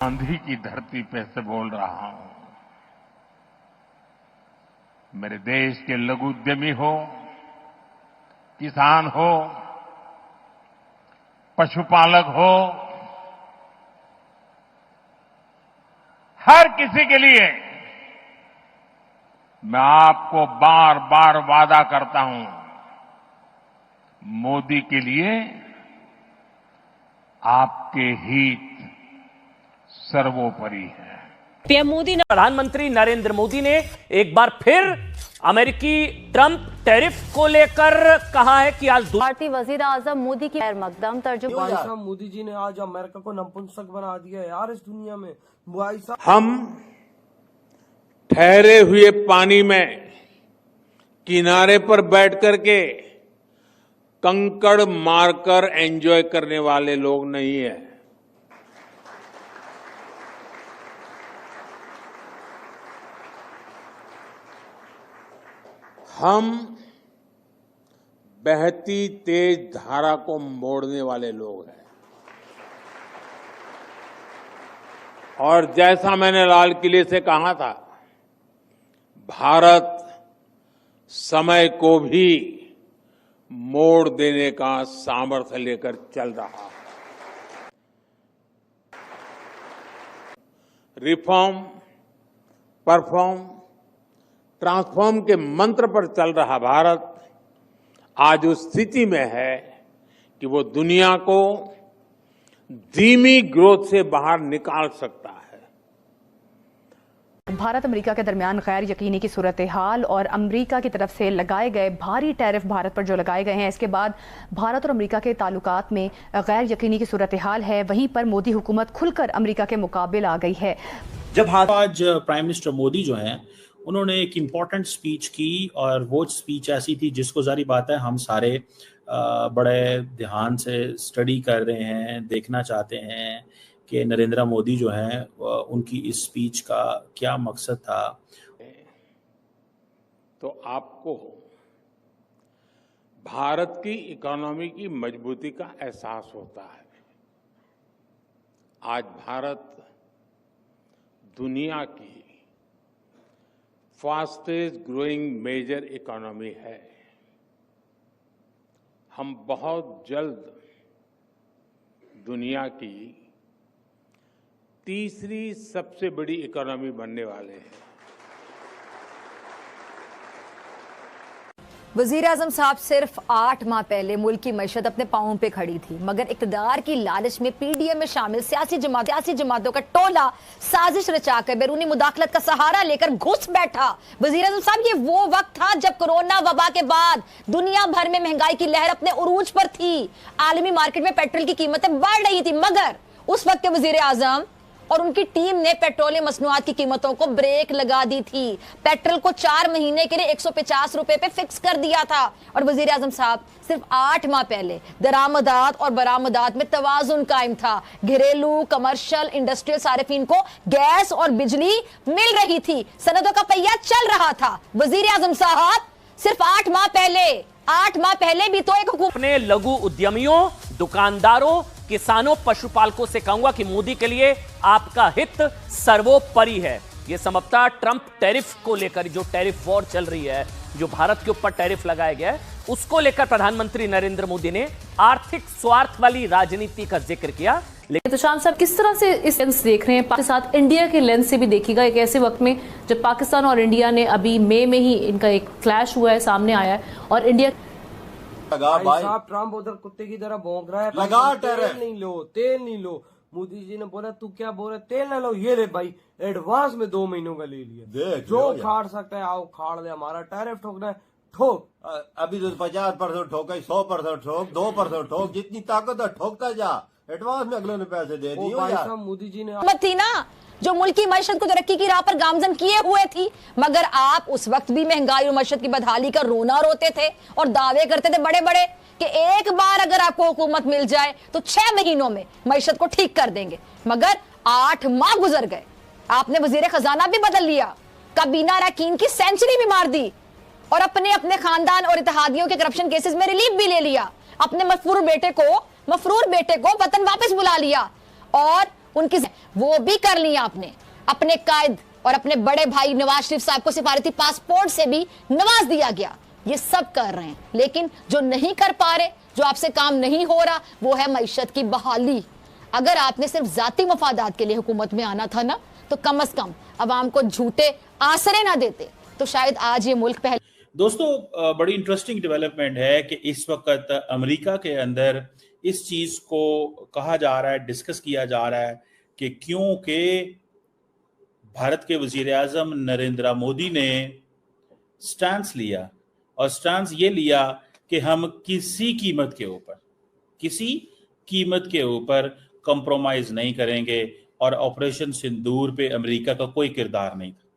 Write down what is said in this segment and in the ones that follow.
गांधी की धरती पे से बोल रहा हूं। मेरे देश के लघु उद्यमी हो, किसान हो, पशुपालक हो, हर किसी के लिए मैं आपको बार बार वादा करता हूं, मोदी के लिए आपके हित सर्वोपरि है। पीएम मोदी ने प्रधानमंत्री नरेंद्र मोदी ने एक बार फिर अमेरिकी ट्रंप टैरिफ को लेकर कहा है कि आज भारतीय वजीर आजम मोदी की मकदम तर्जुमा। भाई साहब मोदी जी ने आज अमेरिका को नपुंसक बना दिया यार इस दुनिया में। भाई साहब हम ठहरे हुए पानी में किनारे पर बैठ करके कंकड़ मारकर एंजॉय करने वाले लोग नहीं है। हम बहती तेज धारा को मोड़ने वाले लोग हैं। और जैसा मैंने लाल किले से कहा था, भारत समय को भी मोड़ देने का सामर्थ्य लेकर चल रहा है। रिफॉर्म, परफॉर्म, ट्रांसफॉर्म के मंत्र पर चल रहा भारत आज उस स्थिति में है कि वो दुनिया को धीमी ग्रोथ से बाहर निकाल सकता है। भारत अमेरिका के दरमियान गैर यकीनी की सूरत हाल और अमेरिका की तरफ से लगाए गए भारी टैरिफ भारत पर जो लगाए गए हैं, इसके बाद भारत और अमेरिका के ताल्लुकात में गैर यकीनी की सूरत हाल है। वहीं पर मोदी हुकूमत खुलकर अमेरिका के मुकाबिल आ गई है। जब आज प्राइम मिनिस्टर मोदी जो हैं उन्होंने एक इम्पॉर्टेंट स्पीच की और वो स्पीच ऐसी थी जिसको जारी बात है हम सारे बड़े ध्यान से स्टडी कर रहे हैं, देखना चाहते हैं कि नरेंद्र मोदी जो हैं उनकी इस स्पीच का क्या मकसद था। तो आपको भारत की इकोनॉमी की मजबूती का एहसास होता है। आज भारत दुनिया की फास्टेस्ट ग्रोइंग मेजर इकोनॉमी है। हम बहुत जल्द दुनिया की तीसरी सबसे बड़ी इकोनॉमी बनने वाले हैं। वजीर आजम साहब सिर्फ 8 माह पहले मुल्क की मईशत अपने पांवों पे खड़ी थी, मगर इक़्तिदार की लालच में पीडीएम में शामिल सियासी जमातों का टोला साजिश रचाकर बैरूनी मुदाखलत का सहारा लेकर घुस बैठा। वजीर आजम साहब ये वो वक्त था जब कोरोना वबा के बाद दुनिया भर में महंगाई की लहर अपने उरूज पर थी, आलमी मार्केट में पेट्रोल की कीमतें बढ़ रही थी, मगर उस वक्त के वजीर आजम और उनकी टीम ने पेट्रोलियम मसनूआत की कीमतों को ब्रेक लगा दी थी। पेट्रोल को 4 महीने के लिए 150 रुपए पे फिक्स कर दिया था। और वजीर आजम साहब सिर्फ 8 माह पहले दरामदात और बरामदात में तवाजुन कायम था। घरेलू, कमर्शियल, इंडस्ट्रियल सारिफीन को गैस और बिजली मिल रही थी, सनदों का पहिया चल रहा था। वजीर आजम साहब सिर्फ 8 माह पहले भी तो एक हुकूमत अपने लघु उद्यमियों, दुकानदारों, किसानों, पशुपालकों से कहूंगा कि मोदी के लिए आपका हित सर्वोपरि है। यह समझता ट्रंप टैरिफ को लेकर जो टैरिफ वॉर चल रही है, जो भारत के ऊपर टैरिफ लगाया गया है, उसको लेकर प्रधानमंत्री नरेंद्र मोदी ने आर्थिक स्वार्थ वाली राजनीति का जिक्र किया। लेकिन तुषार साहब किस तरह से इस लेंस देख रहे हैं, के साथ इंडिया के लेंस से भी देखिएगा एक ऐसे वक्त में जब पाकिस्तान और इंडिया ने अभी मई में ही इनका एक क्लैश हुआ है, सामने आया है और इंडिया भाई साहब ट्रम्प उधर कुत्ते की तरह भौंक रहा है। लगा तेल नहीं लो। मोदी जी ने बोला तू क्या बोल रहे, तेल ना लो, ये ले भाई एडवांस में 2 महीनों का ले लिया। जो खाड़ सकता है आओ खाड़ ले, हमारा टैरिफ ठोकना है ठोक। अभी तो 50% ठोका, 100% ठोक, 2% ठोक, जितनी ताकत है ठोकता जा। एडवांस में अगले ने पैसे दे दिए। भाई साहब मोदी जी ने मत थी ना जो मुल्क की मईशत को तरक्की की राह पर गामजन किए हुए थी, मगर आप उस वक्त भी महंगाई और मईशत की बदहाली का रोना रोते थे और दावे करते थे बड़े बड़े कि एक बार अगर आपको हुकूमत मिल जाए तो 6 महीनों में मईशत को ठीक कर देंगे। मगर 8 माह गुजर गए, आपने वजीर खजाना भी बदल लिया, काबीना अरकान की सेंचुरी भी मार दी और अपने खानदान और इत्तेहादियों के करप्शन केसेस में रिलीफ भी ले लिया। अपने मफरूर बेटे को वतन वापस बुला लिया और उनकी वो भी कर ली आपने। अपने कायद और अपने बड़े भाई नवाज शरीफ साहब को सिफारती पासपोर्ट से भी नवाज दिया गया। ये सब कर रहे हैं, लेकिन जो नहीं कर पा रहे, जो आपसे काम नहीं हो रहा, वो है मईशत की बहाली। अगर आपने सिर्फ जाती मफादात के लिए हुकूमत में आना था ना, तो कम से कम अवाम को झूठे आसरे ना देते, तो शायद आज ये मुल्क पहले। दोस्तों, बड़ी इंटरेस्टिंग डेवलपमेंट है कि इस वक्त अमेरिका के अंदर इस चीज को कहा जा रहा है, डिस्कस किया जा रहा है कि क्योंकि भारत के वजीर आजम नरेंद्र मोदी ने स्टैंस लिया, और स्टैंस ये लिया कि हम किसी कीमत के ऊपर कॉम्प्रोमाइज नहीं करेंगे, और ऑपरेशन सिंदूर पे अमेरिका का कोई किरदार नहीं था।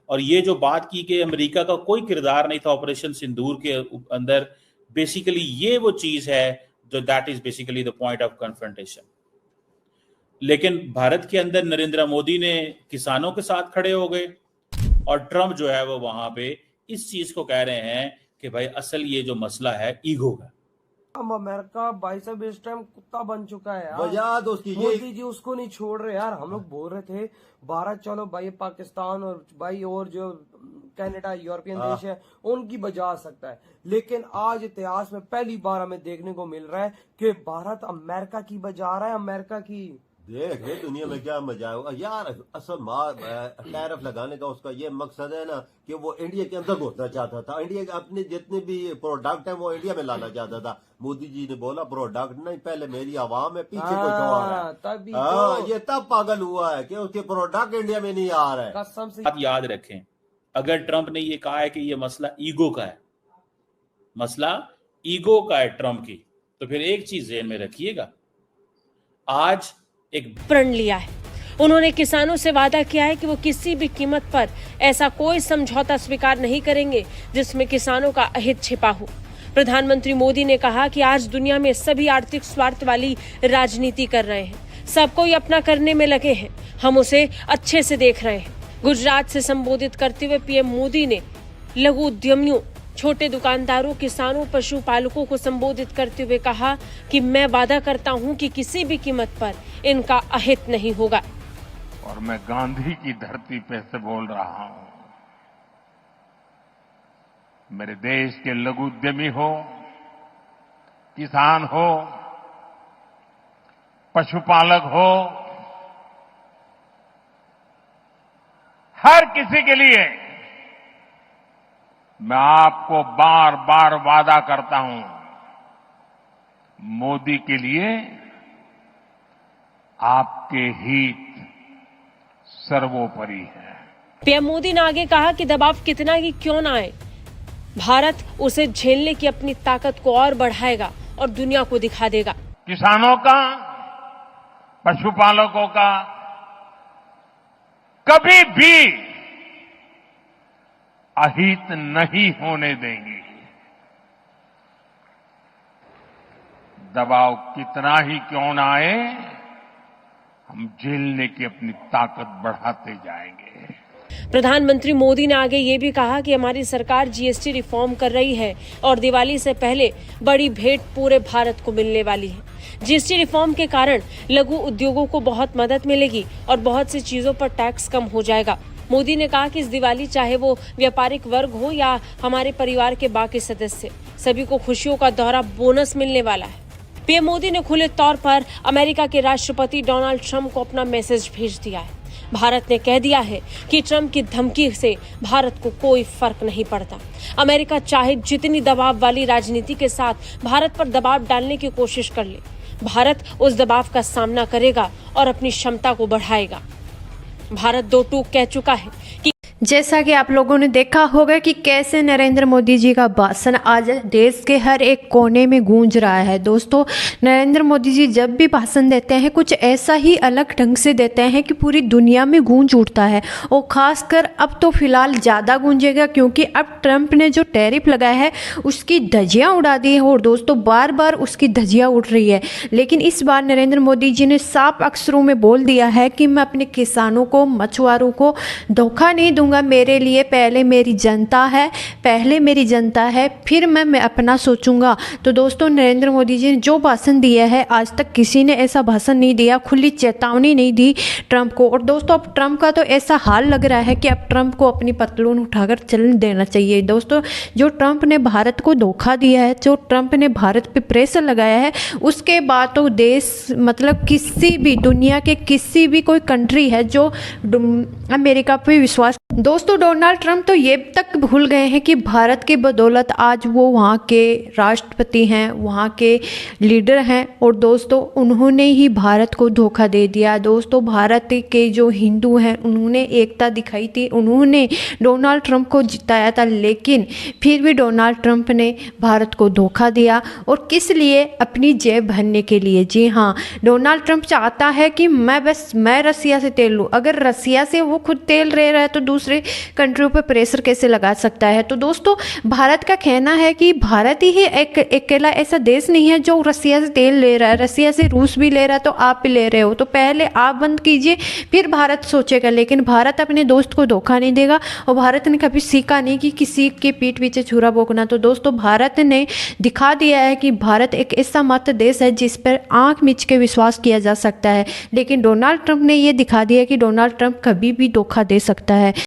और ये जो बात की कि अमेरिका का कोई किरदार नहीं था ऑपरेशन सिंदूर के अंदर, बेसिकली ये वो चीज है जो that is basically the point of confrontation. लेकिन भारत के अंदर नरेंद्र मोदी ने किसानों के साथ खड़े हो गए, और ट्रम्प जो है वो वहां पे इस चीज को कह रहे हैं कि भाई असल ये जो मसला है ईगो का। अब अमेरिका भाई साहब इस टाइम कुत्ता बन चुका है यार। वजह तो उसकी मोदी जी उसको नहीं छोड़ रहे यार। हम लोग बोल रहे थे भारत चलो भाई, पाकिस्तान और भाई और जो कनाडा यूरोपियन देश है उनकी बजा सकता है, लेकिन आज इतिहास में पहली बार हमें देखने को मिल रहा है कि भारत अमेरिका की बजा रहा है। अमेरिका की देख रहे दुनिया में क्या मजा है यार। असल टैरिफ लगाने का उसका ये मकसद है ना कि वो इंडिया के अंदर घुसना चाहता था। इंडिया के अपने जितने भी प्रोडक्ट है वो इंडिया में लाना चाहता था। मोदी जी ने बोला प्रोडक्ट नहीं, पहले मेरी आवाम है, पीछे कोई और है। तभी ये तब पागल हुआ है कि उसके प्रोडक्ट इंडिया में नहीं आ रहा है। कसम से आप याद रखें, अगर ट्रंप ने ये कहा है कि ये मसला ईगो का है, ट्रंप की, तो फिर एक चीज ज़हन में रखिएगा, आज एक प्रण लिया है। उन्होंने किसानों से वादा किया है कि वो किसी भी कीमत पर ऐसा कोई समझौता स्वीकार नहीं करेंगे जिसमें किसानों का अहित छिपा हो। प्रधानमंत्री मोदी ने कहा कि आज दुनिया में सभी आर्थिक स्वार्थ वाली राजनीति कर रहे हैं, सब कोई अपना करने में लगे हैं, हम उसे अच्छे से देख रहे हैं। गुजरात से संबोधित करते हुए पीएम मोदी ने लघु उद्यमियों, छोटे दुकानदारों, किसानों, पशुपालकों को संबोधित करते हुए कहा कि मैं वादा करता हूं कि किसी भी कीमत पर इनका अहित नहीं होगा। और मैं गांधी की धरती पे से बोल रहा हूं, मेरे देश के लघु उद्यमी हो, किसान हो, पशुपालक हो, हर किसी के लिए मैं आपको बार बार वादा करता हूं, मोदी के लिए आपके हित सर्वोपरि है। पीएम मोदी ने आगे कहा कि दबाव कितना ही क्यों ना आए, भारत उसे झेलने की अपनी ताकत को और बढ़ाएगा और दुनिया को दिखा देगा। किसानों का, पशुपालकों का कभी भी अहित नहीं होने देंगे। दबाव कितना ही क्यों ना आए, हम झेलने की अपनी ताकत बढ़ाते जाएंगे। प्रधानमंत्री मोदी ने आगे ये भी कहा कि हमारी सरकार जीएसटी रिफॉर्म कर रही है और दिवाली से पहले बड़ी भेंट पूरे भारत को मिलने वाली है। जीएसटी रिफॉर्म के कारण लघु उद्योगों को बहुत मदद मिलेगी और बहुत सी चीजों पर टैक्स कम हो जाएगा। मोदी ने कहा कि इस दिवाली चाहे वो व्यापारिक वर्ग हो या हमारे परिवार के बाकी सदस्य, सभी को खुशियों का दोहरा बोनस मिलने वाला है। पीएम मोदी ने खुले तौर पर अमेरिका के राष्ट्रपति डोनाल्ड ट्रंप को अपना मैसेज भेज दिया है। भारत ने कह दिया है कि ट्रंप की धमकी से भारत को कोई फर्क नहीं पड़ता। अमेरिका चाहे जितनी दबाव वाली राजनीति के साथ भारत पर दबाव डालने की कोशिश कर ले, भारत उस दबाव का सामना करेगा और अपनी क्षमता को बढ़ाएगा। भारत दो टूक कह चुका है कि जैसा कि आप लोगों ने देखा होगा कि कैसे नरेंद्र मोदी जी का भाषण आज देश के हर एक कोने में गूंज रहा है। दोस्तों, नरेंद्र मोदी जी जब भी भाषण देते हैं कुछ ऐसा ही अलग ढंग से देते हैं कि पूरी दुनिया में गूंज उठता है, और ख़ासकर अब तो फिलहाल ज़्यादा गूंजेगा क्योंकि अब ट्रंप ने जो टैरिफ लगाया है उसकी धज्जियाँ उड़ा दी है। और दोस्तों, बार बार उसकी धज्जियाँ उड़ रही है, लेकिन इस बार नरेंद्र मोदी जी ने साफ अक्षरों में बोल दिया है कि मैं अपने किसानों को, मछुआरों को धोखा नहीं दूंगा। बोलूँगा मेरे लिए पहले मेरी जनता है, फिर मैं अपना सोचूंगा। तो दोस्तों, नरेंद्र मोदी जी ने जो भाषण दिया है, आज तक किसी ने ऐसा भाषण नहीं दिया, खुली चेतावनी नहीं दी ट्रंप को। और दोस्तों, अब ट्रंप का तो ऐसा हाल लग रहा है कि अब ट्रंप को अपनी पतलून उठाकर चलने देना चाहिए। दोस्तों, जो ट्रंप ने भारत को धोखा दिया है, जो ट्रंप ने भारत पे प्रेशर लगाया है, उसके बाद तो देश मतलब किसी भी दुनिया के किसी भी कोई कंट्री है जो अमेरिका पे विश्वास। दोस्तों, डोनाल्ड ट्रंप तो ये तक भूल गए हैं कि भारत की बदौलत आज वो वहाँ के राष्ट्रपति हैं, वहाँ के लीडर हैं, और दोस्तों उन्होंने ही भारत को धोखा दे दिया। दोस्तों, भारत के जो हिंदू हैं उन्होंने एकता दिखाई थी, उन्होंने डोनाल्ड ट्रंप को जिताया था, लेकिन फिर भी डोनाल्ड ट्रंप ने भारत को धोखा दिया। और किस लिए? अपनी जेब भरने के लिए। जी हाँ, डोनाल्ड ट्रंप चाहता है कि मैं रसिया से तेल लूँ। अगर रसिया से वो खुद तेल ले रहा है तो दूसरे कंट्रियों पर प्रेशर कैसे लगा सकता है? तो दोस्तों, भारत का कहना है कि भारत ही अकेला ऐसा देश नहीं है जो रसिया से तेल ले रहा है। रसिया से रूस भी ले रहा है, तो आप भी ले रहे हो, तो पहले आप बंद कीजिए, फिर भारत सोचेगा। लेकिन भारत अपने दोस्त को धोखा नहीं देगा, और भारत ने कभी सीखा नहीं कि किसी के पीठ पीछे छुरा भोंकना। तो दोस्तों, भारत ने दिखा दिया है कि भारत एक ऐसा मात्र देश है जिस पर आंख मीच के विश्वास किया जा सकता है। लेकिन डोनाल्ड ट्रंप ने यह दिखा दिया कि डोनाल्ड ट्रंप कभी भी धोखा दे सकता है।